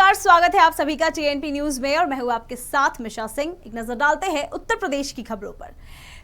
नमस्कार, स्वागत है आप सभी का टीएनपी न्यूज में और मैं हूं आपके साथ मिशा सिंह। एक नजर डालते हैं उत्तर प्रदेश की खबरों पर।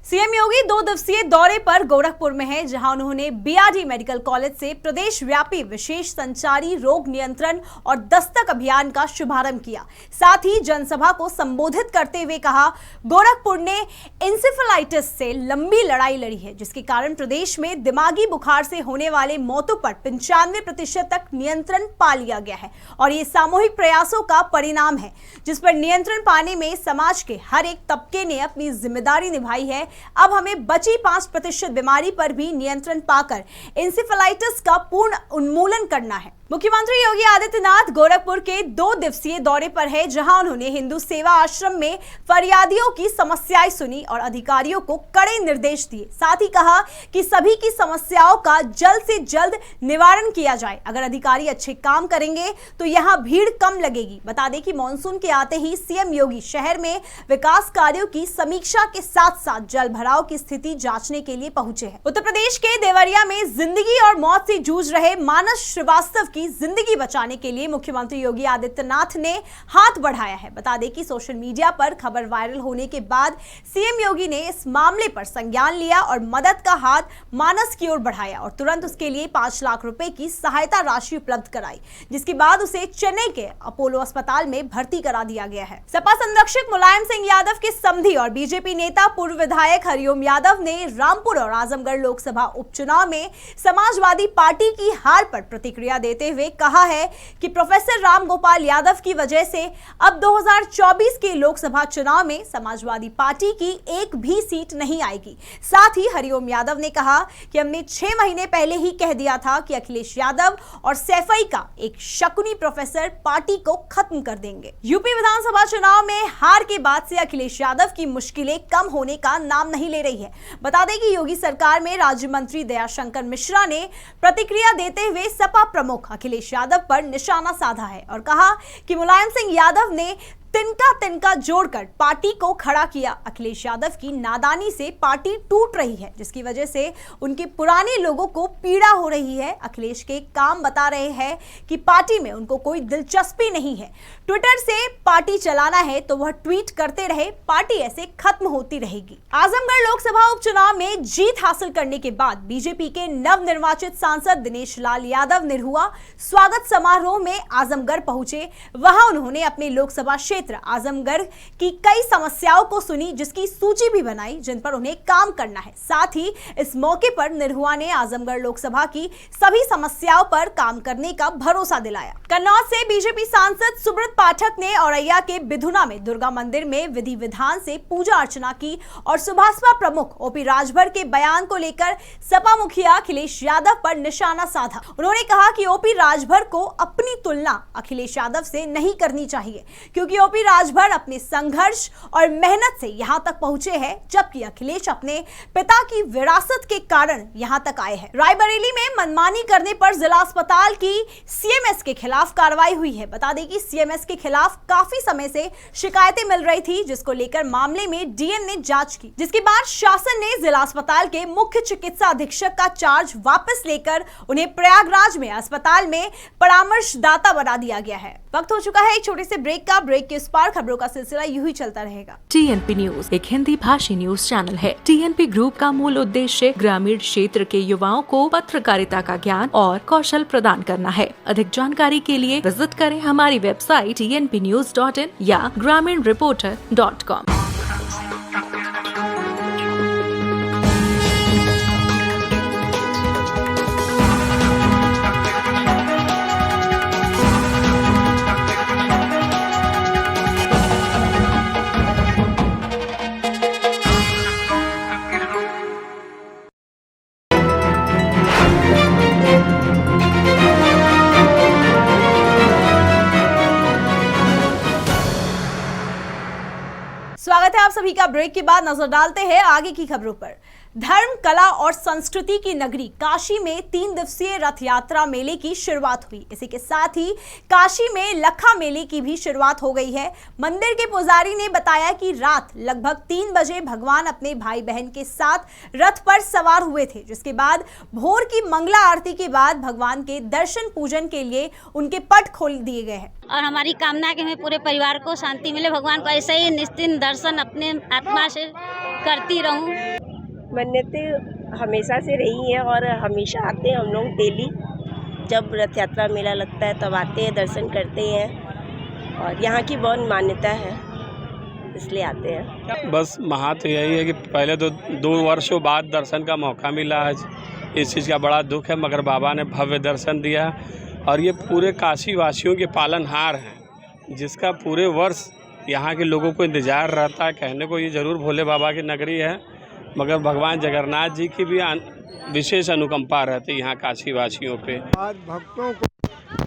सीएम योगी 2 दिवसीय दौरे पर गोरखपुर में हैं, जहां उन्होंने बीआरडी मेडिकल कॉलेज से प्रदेश व्यापी विशेष संचारी रोग नियंत्रण और दस्तक अभियान का शुभारंभ किया। साथ ही जनसभा को संबोधित करते हुए कहा, गोरखपुर ने इंसेफेलाइटिस से लंबी लड़ाई लड़ी है, जिसके कारण प्रदेश में दिमागी बुखार से होने वाले मौतों पर 95% तक नियंत्रण पा लिया गया है और ये सामूहिक प्रयासों का परिणाम है, जिस पर नियंत्रण पाने में समाज के हर एक तबके ने अपनी जिम्मेदारी निभाई है। अब हमें बची 5% बीमारी पर भी नियंत्रण पाकर इंसेफेलाइटिस का पूर्ण उन्मूलन करना है। मुख्यमंत्री योगी आदित्यनाथ गोरखपुर के 2 दिवसीय दौरे पर है, जहां उन्होंने हिंदू सेवा आश्रम में फरियादियों की समस्याएं सुनी और अधिकारियों को कड़े निर्देश दिए। साथ ही कहा कि सभी की समस्याओं का जल्द से जल्द निवारण किया जाए। अगर अधिकारी अच्छे काम करेंगे तो यहां भीड़ कम लगेगी। बता दें कि मानसून के आते ही सीएम योगी शहर में विकास कार्यों की समीक्षा के साथ साथ जल भराव की स्थिति जांचने के लिए पहुंचे हैं। उत्तर प्रदेश के देवरिया में जिंदगी और मौत से जूझ रहे मानस श्रीवास्तव की जिंदगी बचाने के लिए मुख्यमंत्री योगी आदित्यनाथ ने हाथ बढ़ाया है। बता दें कि सोशल मीडिया पर खबर वायरल होने के बाद सीएम योगी ने इस मामले पर संज्ञान लिया और मदद का हाथ मानस की ओर बढ़ाया और तुरंत उसके लिए 5 लाख रुपए की सहायता राशि उपलब्ध कराई, जिसके बाद उसे चेन्नई के अपोलो अस्पताल में भर्ती करा दिया गया है। सपा संरक्षक मुलायम सिंह यादव के समधी और बीजेपी नेता पूर्व विधायक हरिओम यादव ने रामपुर और आजमगढ़ लोकसभा उपचुनाव में समाजवादी पार्टी की हार पर प्रतिक्रिया देते हुए कहा है कि प्रोफेसर राम गोपाल यादव की वजह से अब 2024 के लोकसभा चुनाव में समाजवादी पार्टी की एक भी सीट नहीं आएगी। साथ ही हरिओम यादव ने कहा कि हमने 6 महीने पहले ही कह दिया था कि अखिलेश यादव और सैफई का एक शकुनी प्रोफेसर पार्टी को खत्म कर देंगे। यूपी विधानसभा चुनाव में हार के बाद से अखिलेश यादव की मुश्किलें कम होने का नाम नहीं ले रही है। बता दें कि योगी सरकार में राज्य मंत्री दयाशंकर मिश्रा ने प्रतिक्रिया देते हुए सपा प्रमुख अखिलेश यादव पर निशाना साधा है और कहा कि मुलायम सिंह यादव ने तिनका जोड़कर पार्टी को खड़ा किया। अखिलेश यादव की नादानी से पार्टी टूट रही है, जिसकी वजह से उनके पुराने लोगों को पीड़ा हो रही है। अखिलेश के काम बता रहे हैं कि पार्टी में उनको कोई दिलचस्पी नहीं है। ट्विटर से पार्टी चलाना है तो वह ट्वीट करते रहे, पार्टी ऐसे खत्म होती रहेगी। आजमगढ़ लोकसभा उपचुनाव में जीत हासिल करने के बाद बीजेपी के नवनिर्वाचित सांसद दिनेश लाल यादव निरहुआ स्वागत समारोह में आजमगढ़ पहुंचे। वहां उन्होंने अपने लोकसभा आजमगढ़ की कई समस्याओं को सुनी, जिसकी सूची भी बनाई जिन पर उन्हें काम करना है। साथ ही इस मौके पर निरहुआ ने आजमगढ़ लोकसभा की सभी समस्याओं पर काम करने का भरोसा दिलाया। कन्नौज से बीजेपी सांसद सुब्रत पाठक ने औरैया के बिधुना में दुर्गा मंदिर में विधि विधान से पूजा अर्चना की और सुभाषपा प्रमुख ओपी राजभर के बयान को लेकर सपा मुखिया अखिलेश यादव पर निशाना साधा। उन्होंने कहा कि ओपी राजभर को अपनी तुलना अखिलेश यादव से नहीं करनी चाहिए, क्योंकि ओपी राजभर अपने संघर्ष और मेहनत से यहां तक पहुंचे हैं, जबकि अखिलेश अपने पिता की विरासत के कारण यहां तक आए हैं। रायबरेली में मनमानी करने पर जिला अस्पताल की सीएमएस के खिलाफ कार्रवाई हुई है। बता दें कि सीएमएस के खिलाफ काफी समय से शिकायतें मिल रही थी, जिसको लेकर मामले में डीएम ने जांच की, जिसके बाद शासन ने जिला अस्पताल के मुख्य चिकित्सा अधीक्षक का चार्ज वापस लेकर उन्हें प्रयागराज में अस्पताल में परामर्शदाता बना दिया गया है। वक्त हो चुका है एक छोटे से ब्रेक का। ब्रेक के उस पार खबरों का सिलसिला यूं ही चलता रहेगा। टीएनपी न्यूज एक हिंदी भाषी न्यूज चैनल है। टीएनपी ग्रुप का मूल उद्देश्य ग्रामीण क्षेत्र के युवाओं को पत्रकारिता का ज्ञान और कौशल प्रदान करना है। अधिक जानकारी के लिए विजिट करें हमारी वेबसाइट tnpnews.in या graminreporter.com। स्वागत है आप सभी का। ब्रेक के बाद नजर डालते हैं आगे की खबरों पर। धर्म, कला और संस्कृति की नगरी काशी में 3 दिवसीय रथ यात्रा मेले की शुरुआत हुई। इसी के साथ ही काशी में लखा मेले की भी शुरुआत हो गई है। मंदिर के पुजारी ने बताया कि रात लगभग 3 बजे भगवान अपने भाई बहन के साथ रथ पर सवार हुए थे, जिसके बाद भोर की मंगला आरती के बाद भगवान के दर्शन पूजन के लिए उनके पट खोल दिए गए हैं। और हमारी कामना है कि हमें पूरे परिवार को शांति मिले, भगवान को ऐसे ही निश्चिंत दर्शन अपने आत्मा से करती रहूं। मन्नतें हमेशा से रही हैं और हमेशा आते हैं हम लोग डेली। जब रथ यात्रा मेला लगता है तब आते हैं, दर्शन करते हैं और यहाँ की बहुत मान्यता है, इसलिए आते हैं। बस महत्व यही है कि पहले तो 2 वर्षों बाद दर्शन का मौका मिला आज, इस चीज़ का बड़ा दुख है, मगर बाबा ने भव्य दर्शन दिया और ये पूरे काशी वासियों के पालनहार हैं, जिसका पूरे वर्ष यहाँ के लोगों को इंतज़ार रहता है। कहने को ये ज़रूर भोले बाबा की नगरी है, मगर भगवान जगन्नाथ जी की भी विशेष अनुकंपा रहती है यहाँ काशी वासियों पे। आज भक्तों को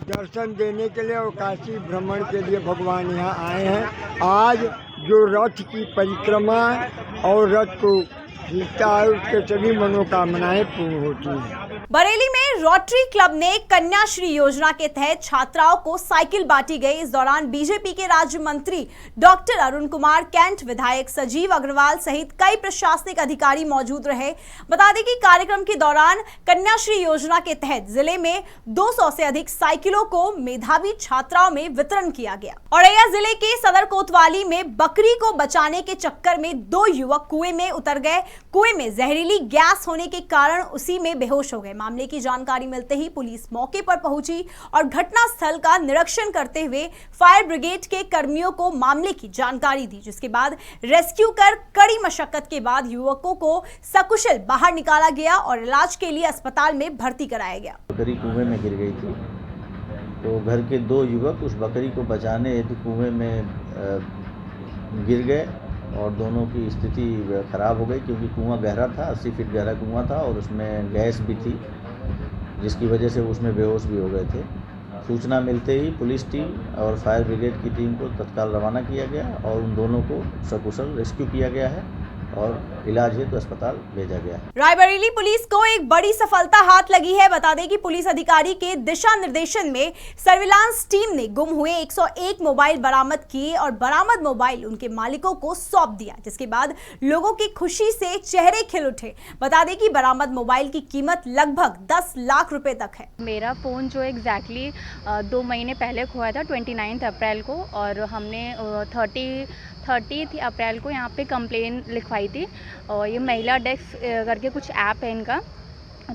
दर्शन देने के लिए और काशी भ्रमण के लिए भगवान यहाँ आए हैं। आज जो रथ की परिक्रमा और रथ को खींचता है उसके सभी मनोकामनाएं पूर्ण होती हैं। बरेली में रोटरी क्लब ने कन्याश्री योजना के तहत छात्राओं को साइकिल बांटी गई। इस दौरान बीजेपी के राज्य मंत्री डॉक्टर अरुण कुमार, कैंट विधायक सजीव अग्रवाल सहित कई प्रशासनिक अधिकारी मौजूद रहे। बता दें कि कार्यक्रम के दौरान कन्याश्री योजना के तहत जिले में 200 से अधिक साइकिलों को मेधावी छात्राओं में वितरण किया गया। औरैया जिले के सदर कोतवाली में बकरी को बचाने के चक्कर में 2 युवक कुएं में उतर गए। कुएं में जहरीली गैस होने के कारण उसी में बेहोश हो गए। मामले की जानकारी मिलते ही पुलिस मौके पर पहुंची और घटनास्थल का निरीक्षण करते हुए फायर ब्रिगेड के कर्मियों को मामले की जानकारी दी, जिसके बाद रेस्क्यू कर कड़ी मशक्कत के बाद युवकों को सकुशल बाहर निकाला गया और इलाज के लिए अस्पताल में भर्ती कराया गया। बकरी कुएं में गिर गई थी, तो घर के 2 युवक उस बकरी को बचाने हेतु कुएं में गिर गए और दोनों की स्थिति खराब हो गई, क्योंकि कुआं गहरा था, 80 फीट गहरा कुआं था और उसमें गैस भी थी, जिसकी वजह से उसमें बेहोश भी हो गए थे। सूचना मिलते ही पुलिस टीम और फायर ब्रिगेड की टीम को तत्काल रवाना किया गया और उन दोनों को सकुशल रेस्क्यू किया गया है और इलाज हेतु अस्पताल भेजा गया है। रायबरेली पुलिस को एक बड़ी सफलता हाथ लगी है। बता दें कि पुलिस अधिकारी के दिशा निर्देशन में सर्विलांस टीम ने गुम हुए 101 मोबाइल बरामद किए और बरामद मोबाइल उनके मालिकों को सौंप दिया, जिसके बाद लोगों की खुशी से चेहरे खिल उठे। बता दें कि बरामद मोबाइल की कीमत लगभग 10 लाख रुपए तक है। मेरा फ़ोन जो एग्जैक्टली 2 महीने पहले खोया था 29 अप्रैल को, और हमने 30 अप्रैल को यहाँ पे कंप्लेन लिखवाई थी। और ये महिला डेस्क करके कुछ ऐप है इनका,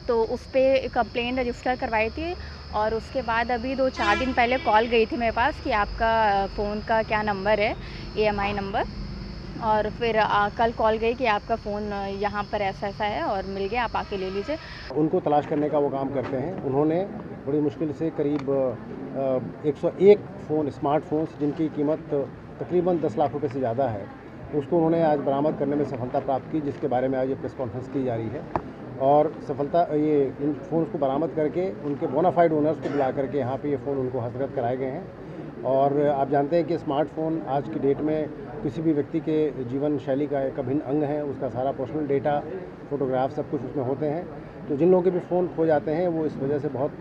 तो उस पर कंप्लेन रजिस्टर करवाई थी। और उसके बाद अभी 2-4 दिन पहले कॉल गई थी मेरे पास कि आपका फ़ोन का क्या नंबर है, EMI नंबर, और फिर कल कॉल गई कि आपका फ़ोन यहाँ पर ऐसा है और मिल गया, आप आके ले लीजिए। उनको तलाश करने का वो काम करते हैं। उन्होंने बड़ी मुश्किल से करीब 101 फ़ोन, स्मार्टफोन्स, जिनकी कीमत तकरीबन 10 लाख रुपए से ज़्यादा है, उसको उन्होंने आज बरामद करने में सफलता प्राप्त की, जिसके बारे में आज ये प्रेस कॉन्फ्रेंस की जा रही है। और सफलता ये इन फ़ोन्स को बरामद करके उनके बोनाफाइड ओनर्स को बुला करके यहाँ पे ये फ़ोन उनको हस्तगत कराए गए हैं। और आप जानते हैं कि स्मार्टफोन आज की डेट में किसी भी व्यक्ति के जीवन शैली का एक अभिन्न अंग है। उसका सारा पर्सनल डेटा, फोटोग्राफ, सब कुछ उसमें होते हैं। तो जिन लोगों के भी फ़ोन खो जाते हैं वो इस वजह से बहुत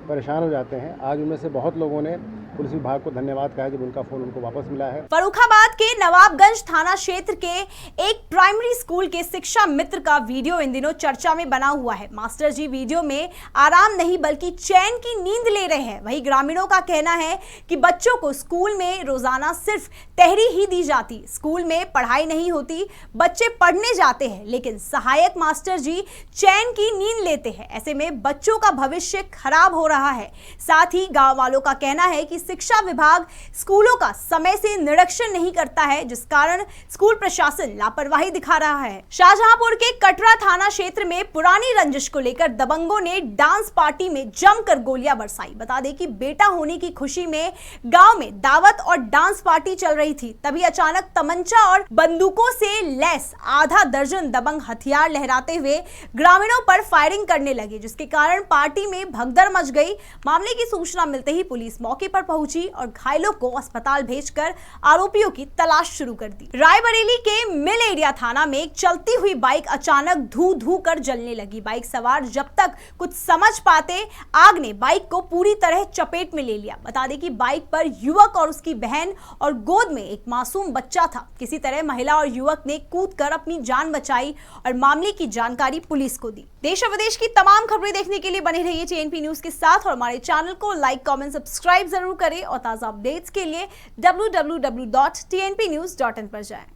परेशान हो जाते हैं। आज उनमें से बहुत लोगों ने पुलिस विभाग को धन्यवाद कहा जब उनका फ़ोन उनको वापस मिला है। फर्रुखाबाद के नवाबगंज थाना क्षेत्र के एक प्राइमरी स्कूल के शिक्षा मित्र का वीडियो इन दिनों चर्चा में बना हुआ है। मास्टर जी वीडियो में आराम नहीं बल्कि चैन की नींद ले रहे हैं। वहीं ग्रामीणों का कहना है कि बच्चों को स्कूल में रोजाना सिर्फ तहरी ही दी जाती, स्कूल में पढ़ाई नहीं होती, बच्चे पढ़ने जाते हैं लेकिन सहायक मास्टर जी चैन की नींद लेते हैं। ऐसे में बच्चों का भविष्य खराब हो रहा है। साथ ही गांव वालों का कहना है कि शिक्षा विभाग स्कूलों का समय से निरीक्षण नहीं करता है, जिस कारण स्कूल प्रशासन लापरवाही दिखा रहा है। शाहजहांपुर के कटरा थाना क्षेत्र में पुरानी रंजिश को लेकर दबंगों ने डांस पार्टी में जमकर गोलियां बरसाई। बता दें कि बेटा होने की खुशी में गांव में दावत और डांस पार्टी चल रही थी, तभी अचानक तमंचा और बंदूकों से लैस आधा दर्जन दबंग हथियार लहराते हुए ग्रामीणों पर फायरिंग करने लगे, जिसके कारण पार्टी में भगदड़ मच गई। मामले की सूचना मिलते ही पुलिस मौके पर पहुंची और घायलों को अस्पताल भेजकर आरोपियों की तलाश शुरू कर दी। रायबरेली के मिल एरिया थाना में एक चलती हुई बाइक अचानक धू धू कर जलने लगी। बाइक सवार जब तक कुछ समझ पाते, आग ने बाइक को पूरी तरह चपेट में ले लिया। बता दें कि बाइक पर युवक और उसकी बहन और गोद में एक मासूम बच्चा था। किसी तरह महिला और युवक ने कूदकर अपनी जान बचाई और मामले की जानकारी पुलिस को दी। देश और विदेश की तमाम खबरें देखने के लिए बने रहिए टीएनपी न्यूज के साथ और हमारे चैनल को लाइक, कमेंट, सब्सक्राइब जरूर करें और ताजा अपडेट्स के लिए www.tnpnews.in पर जाएं।